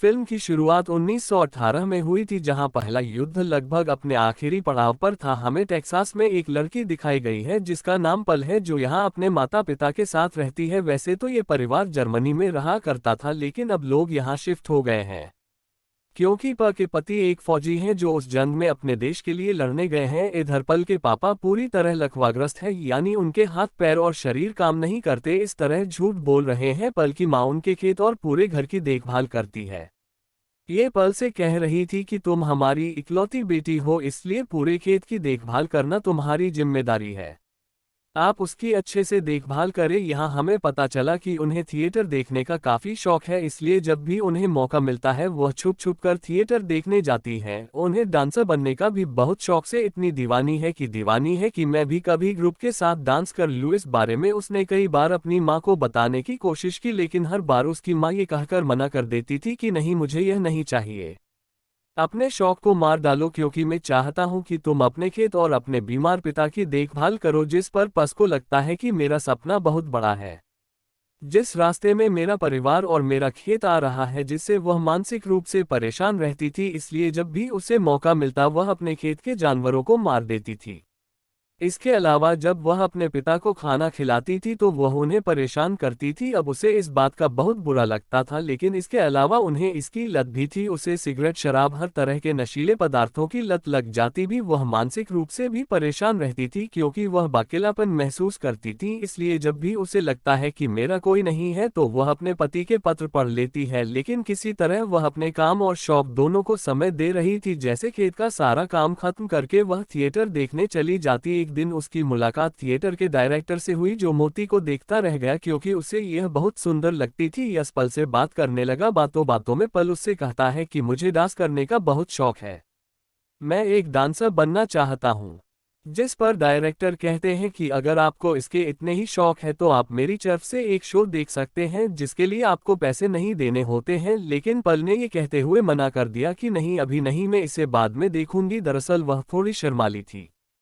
Film की शुरुआत 1918 में हुई थी, जहां पहला युद्ध लगभग अपने आखिरी पड़ाव पर था। हमें टेक्सास में एक लड़की दिखाई गई है जिसका नाम पल है, जो यहां अपने माता पिता के साथ रहती है। वैसे तो ये परिवार जर्मनी में रहा करता था, लेकिन अब लोग यहां शिफ्ट हो गए हैं क्योंकि प के पति एक फौजी हैं जो उस जंग में अपने देश के लिए लड़ने गए हैं। इधर पल के पापा पूरी तरह लकवाग्रस्त है, यानी उनके हाथ पैर और शरीर काम नहीं करते। इस तरह झूठ बोल रहे हैं। पल की मां उनके खेत और पूरे घर की देखभाल करती है। ये पल से कह रही थी कि तुम हमारी इकलौती बेटी हो, इसलिए पूरे खेत की देखभाल करना तुम्हारी जिम्मेदारी है। आप उसकी अच्छे से देखभाल करें। यहाँ हमें पता चला कि उन्हें थिएटर देखने का काफ़ी शौक है, इसलिए जब भी उन्हें मौका मिलता है वह छुप छुप कर थिएटर देखने जाती हैं। उन्हें डांसर बनने का भी बहुत शौक से इतनी दीवानी है कि मैं भी कभी ग्रुप के साथ डांस कर लूँ। इस बारे में उसने कई बार अपनी माँ को बताने की कोशिश की, लेकिन हर बार उसकी माँ ये कहकर मना कर देती थी कि नहीं, मुझे यह नहीं चाहिए। अपने शौक को मार डालो, क्योंकि मैं चाहता हूं कि तुम अपने खेत और अपने बीमार पिता की देखभाल करो। जिस पर पस को लगता है कि मेरा सपना बहुत बड़ा है। जिस रास्ते में मेरा परिवार और मेरा खेत आ रहा है, जिससे वह मानसिक रूप से परेशान रहती थी, इसलिए जब भी उसे मौका मिलता वह अपने खेत के जानवरों को मार देती थी। इसके अलावा जब वह अपने पिता को खाना खिलाती थी तो वह उन्हें परेशान करती थी। अब उसे इस बात का बहुत बुरा लगता था, लेकिन इसके अलावा उन्हें इसकी लत भी थी। उसे सिगरेट, शराब, हर तरह के नशीले पदार्थों की लत लग जाती भी। वह मानसिक रूप से भी परेशान रहती थी, क्योंकि वह अकेलापन महसूस करती थी। इसलिए जब भी उसे लगता है कि मेरा कोई नहीं है, तो वह अपने पति के पत्र पढ़ लेती है। लेकिन किसी तरह वह अपने काम और शौक दोनों को समय दे रही थी। जैसे खेत का सारा काम खत्म करके वह थिएटर देखने चली जाती। एक दिन उसकी मुलाकात थिएटर के डायरेक्टर से हुई, जो मोती को देखता रह गया क्योंकि उसे यह बहुत सुंदर लगती थी। यस पल से बात करने लगा। बातों बातों में पल उससे कहता है कि मुझे डांस करने का बहुत शौक है, मैं एक डांसर बनना चाहता हूँ। जिस पर डायरेक्टर कहते हैं कि अगर आपको इसके इतने ही शौक है तो आप मेरी तरफ से एक शो देख सकते हैं, जिसके लिए आपको पैसे नहीं देने होते हैं। लेकिन पल ने ये कहते हुए मना कर दिया कि नहीं, अभी नहीं, मैं इसे बाद में देखूंगी। दरअसल वह थोड़ी शर्माली थी।